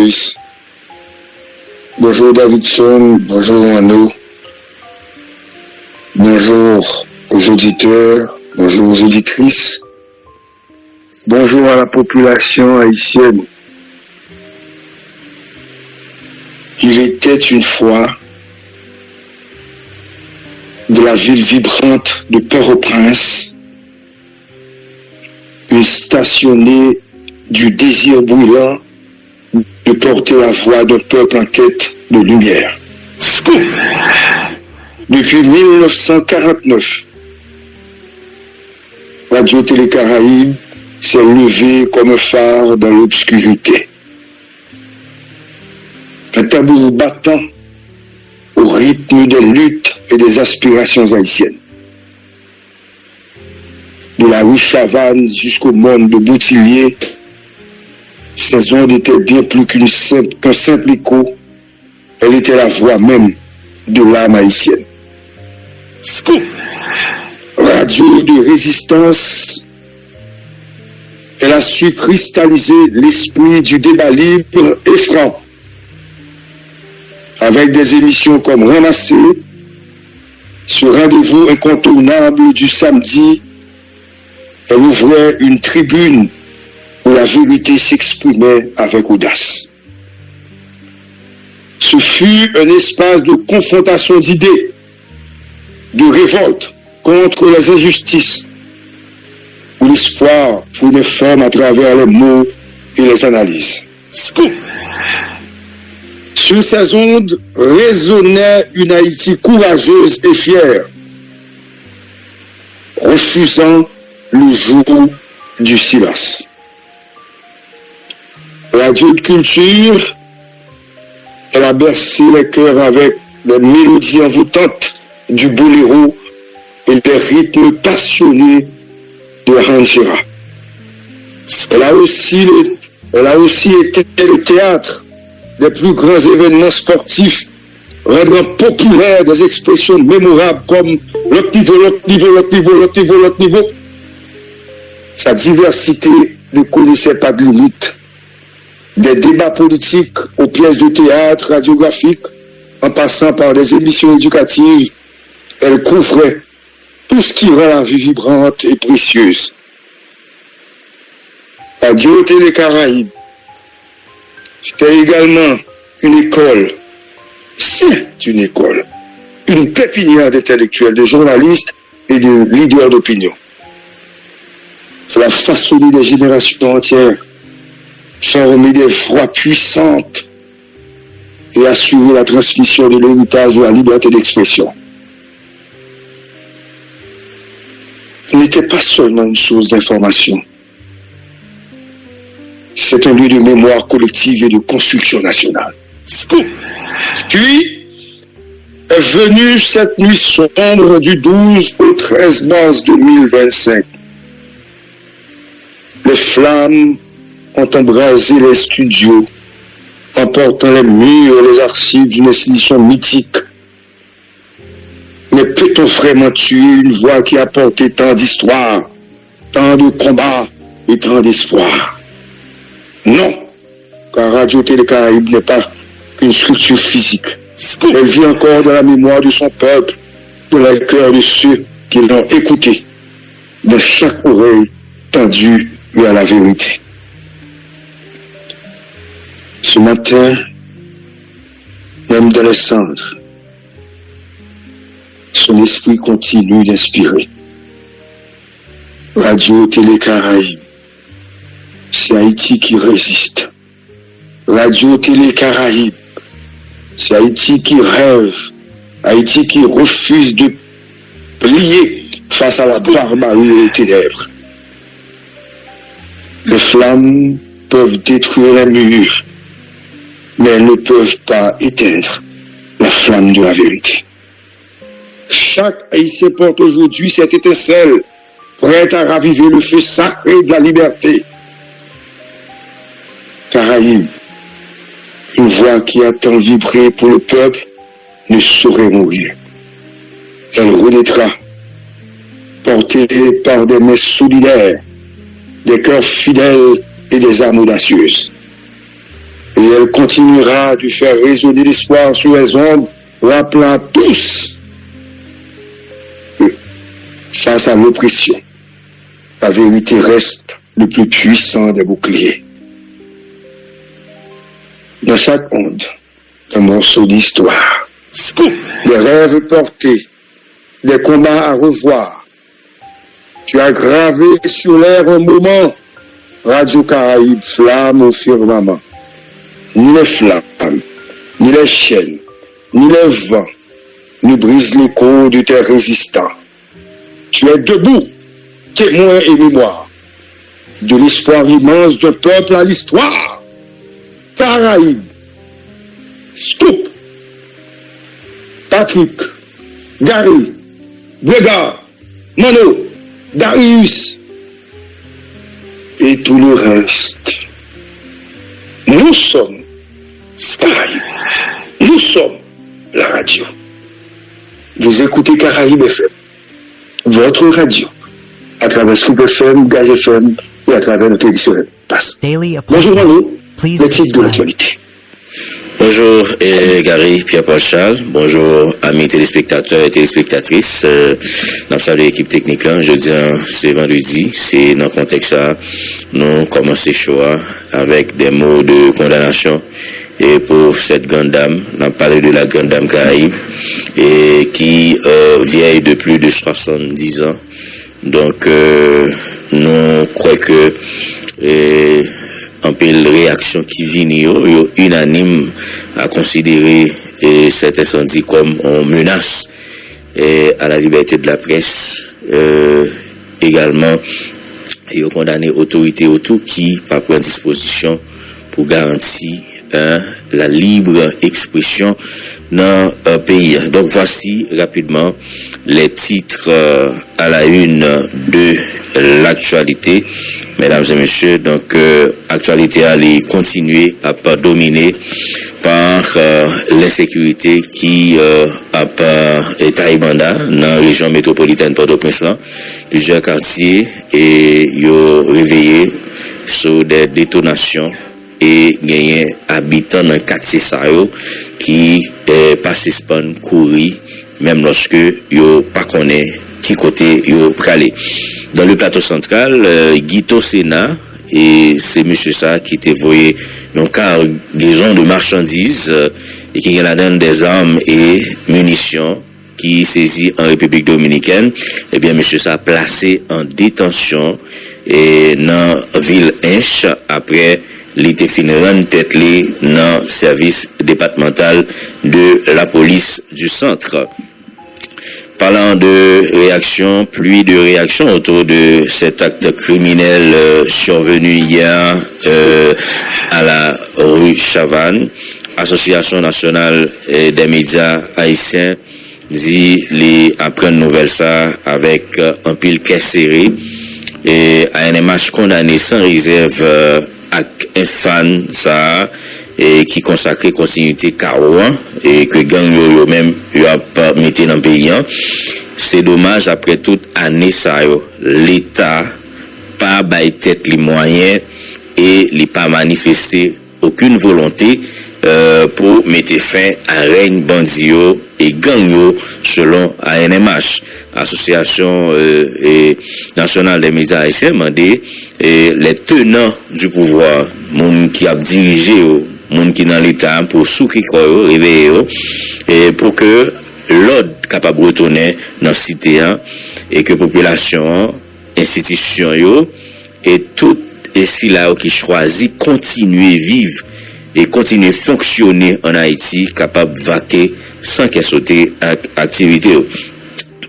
Joyce. Bonjour Davidson, bonjour Arnaud. Bonjour aux auditeurs, bonjour aux auditrices. Bonjour à la population haïtienne. Il était une fois de la ville vibrante de Port-au-Prince, une stationnée du désir brûlant de porter la voix d'un peuple en quête de lumière. Scoop! Depuis 1949, Radio Télé Caraïbes s'est levée comme un phare dans l'obscurité. Un tambour battant au rythme des luttes et des aspirations haïtiennes. De la rue Chavannes jusqu'au monde de Boutillier, ces ondes étaient bien plus qu'un simple écho. Elle était la voix même de l'âme haïtienne. Scoop! Radio de résistance, elle a su cristalliser l'esprit du débat libre et franc. Avec des émissions comme Ramassé, ce rendez-vous incontournable du samedi, elle ouvrait une tribune où la vérité s'exprimait avec audace. Ce fut un espace de confrontation d'idées, de révolte contre les injustices, où l'espoir prenait forme à travers les mots et les analyses. Scoop! Sur ces ondes résonnait une Haïti courageuse et fière, refusant le jour du silence. Radio de culture, elle a bercé les cœurs avec des mélodies envoûtantes du boléro et des rythmes passionnés de la ranchera. Elle a aussi été le théâtre des plus grands événements sportifs, rendant populaires des expressions mémorables comme l'autre niveau. Sa diversité ne connaissait pas de limite. Des débats politiques aux pièces de théâtre radiographiques, en passant par des émissions éducatives, elle couvrait tout ce qui rend la vie vibrante et précieuse. Radio Télé Caraïbes, c'était également une école. C'est une école. Une pépinière d'intellectuels, de journalistes et de leaders d'opinion. Elle a façonné des générations entières, formé des voix puissantes et assuré la transmission de l'héritage de la liberté d'expression. Ce n'était pas seulement une source d'information. C'est un lieu de mémoire collective et de construction nationale. Scoop! Puis, est venue cette nuit sombre du 12 au 13 mars 2025. Les flammes ont embrasé les studios, emportant les murs et les archives d'une institution mythique. Mais peut-on vraiment tuer une voix qui a porté tant d'histoires, tant de combats et tant d'espoir? Non, car Radio Télé Caraïbes n'est pas qu'une structure physique. Elle vit encore dans la mémoire de son peuple, dans le cœur de ceux qui l'ont écouté, dans chaque oreille tendue vers la vérité. Ce matin, même dans les cendres, son esprit continue d'inspirer. Radio Télé Caraïbes, c'est Haïti qui résiste. Radio Télé Caraïbes, c'est Haïti qui rêve. Haïti qui refuse de plier face à la barbarie et les ténèbres. Les flammes peuvent détruire les murs, mais elles ne peuvent pas éteindre la flamme de la vérité. Chaque Haïtien porte aujourd'hui cette étincelle, prête à raviver le feu sacré de la liberté. Caraïbes, une voix qui a tant vibré pour le peuple, ne saurait mourir. Elle renaîtra, portée par des mains solidaires, des cœurs fidèles et des âmes audacieuses. Et elle continuera de faire résonner l'espoir sur les ondes, rappelant tous que face à l'oppression, la vérité reste le plus puissant des boucliers. Dans chaque onde, un morceau d'histoire, des rêves portés, des combats à revoir. Tu as gravé sur l'air un moment, Radio Caraïbe, flamme au firmament. Ni les flammes, ni les chaînes, ni les vents ne brisent l'écho de tes résistants. Tu es debout, témoin et mémoire de l'espoir immense d'un peuple à l'histoire. Caraïbe, Scoop, Patrick, Gary, Brégard, Mano, Darius et tout le reste. Nous sommes Caraïbe. Nous sommes la radio. Vous écoutez Caraïbe FM, votre radio, à travers Scoop FM, Gaz FM et à travers notre émission Passe. Bonjour Mano, le titre de l'actualité. Bonjour Gary, Pierre-Paul Charles. Bonjour amis téléspectateurs et téléspectatrices. Nous sommes de l'équipe technique là. Je dis c'est vendredi. C'est dans le contexte ça. Nous commençons chaud avec des mots de condamnation. Et pour cette grande dame, on a parlé de la grande dame Caraïbe et qui vieille de plus de 70 ans. Donc nous croyons que en pile réaction qui vient yo unanime à considérer cet incendie comme une menace à la liberté de la presse. Également yo condamné autorité autour qui pas prendre disposition pour garantir la libre expression dans un pays. Donc voici rapidement les titres à la une de l'actualité. Mesdames et messieurs, donc actualité allait continuer à pas dominer par l'insécurité qui a pas Taïbanda dans la région métropolitaine Port-au-Prince. Plusieurs quartiers et yo réveillé sur des détonations et gagné habitants dans quartier ça qui pas suspend courir même lorsque yo pas connaît qui côté yo pralé. Dans le plateau central, Guito Sénat, et c'est monsieur ça qui était voyé un cargaison de marchandises et qui a là-dedans des armes et munitions qui saisit en République dominicaine. Eh bien, monsieur ça placé en détention et dans ville Inche après l'été finirant tête dans service départemental de la police du centre. Parlant de réaction, pluie de réaction autour de cet acte criminel survenu hier à la rue Chavannes. Association nationale des médias haïtiens dit les apprennent nouvelle ça avec un pile caisse serré et ANMH condamné sans réserve à un fan ça et qui consacre continuité Carouan et que gang yo même yo a pas metté dans le pays. C'est dommage après toute année ça yo l'état pas bail tête les moyens et les pas manifester aucune volonté pour mettre fin à règne bandio et gang yo selon ANMH, Association nationale des médias haïtiens, mandé les tenants du pouvoir, moun qui a dirigé moun qui dans l'état pour soukri ko réveiller et pour que l'ordre capable retourner dans cité et que population institution yo et tout et si là qui choisit continuer vivre et continuer fonctionner en Haïti capable vaquer sans qu'elle saute activité.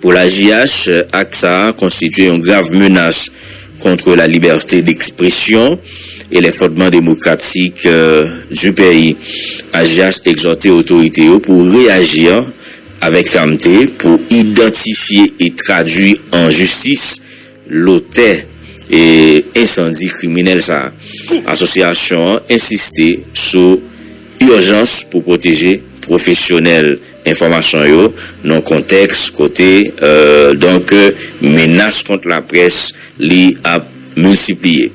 Pour la JH, AXA constitue une grave menace contre la liberté d'expression et les fondements démocratiques du pays. AGH exhorté autorités pour réagir avec fermeté pour identifier et traduire en justice l'auteur et incendie criminel ça. Association insisté sur urgence pour protéger professionnels information yo non contexte côté donc menace contre la presse li a multiplié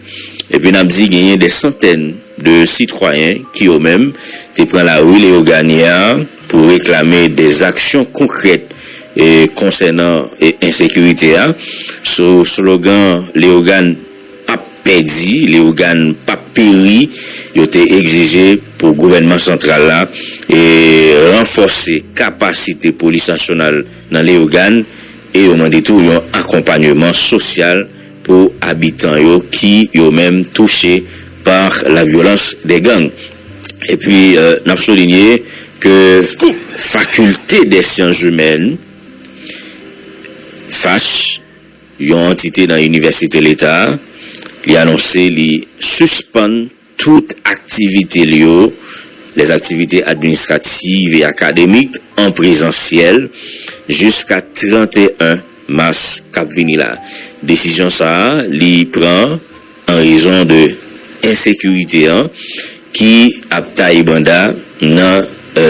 et puis n'a dit gagné des centaines de citoyens qui eux-mêmes te prennent la rue les Oganiens pour réclamer des actions concrètes concernant l'insécurité. Sous slogan Léogane pas perdu, Léogane pas péri, il a été exigé pour le gouvernement central là et renforcer capacité police nationale dans Léogane et au moment de tout un accompagnement social pour habitants qui ont même touché par la violence des gangs. Et puis nous avons souligné que faculté des sciences humaines FASH, une entité dans l'université de l'État, il a annoncé qu'il suspend toute activité liée, les activités administratives et académiques en présentiel jusqu'à 31 mars cap vini là. Décision ça, il prend en raison de insécurité qui a taille banda dans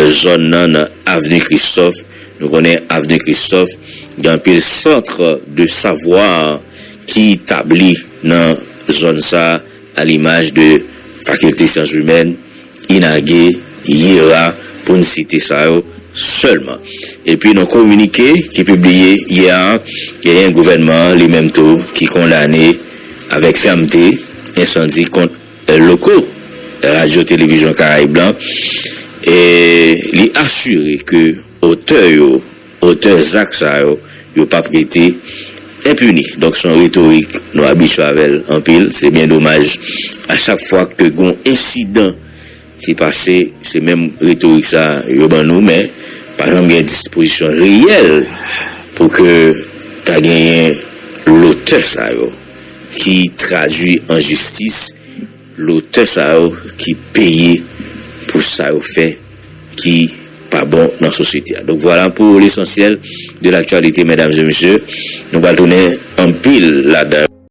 zone nan avenue Christophe. Nous connaissons avenue Christophe, il y a un peu le centre de savoir qui établit dans zone ça à l'image de faculté sciences humaines, Inagé, Yera, pour ne citer ça seulement. Et puis, dans le communiqué qui est publié hier, il y a un gouvernement, les mêmes taux, qui condamné avec fermeté incendie contre locaux, Radio-Télévision Caraïbes Blanc, et il a assuré que auteur Zach ça yo pas prêté impuni. Donc son rhétorique nous habitué avec en pile, c'est bien dommage. À chaque fois que gon incident qui passé, c'est même rhétorique ça yo ban nous, mais par exemple il y a une disposition réelle pour que t'as gagné l'auteur ça qui traduit en justice, l'auteur ça qui paye pour ça fait qui pas bon dans la société. Donc voilà pour l'essentiel de l'actualité, mesdames et messieurs. Nous allons donner un pile là-dedans.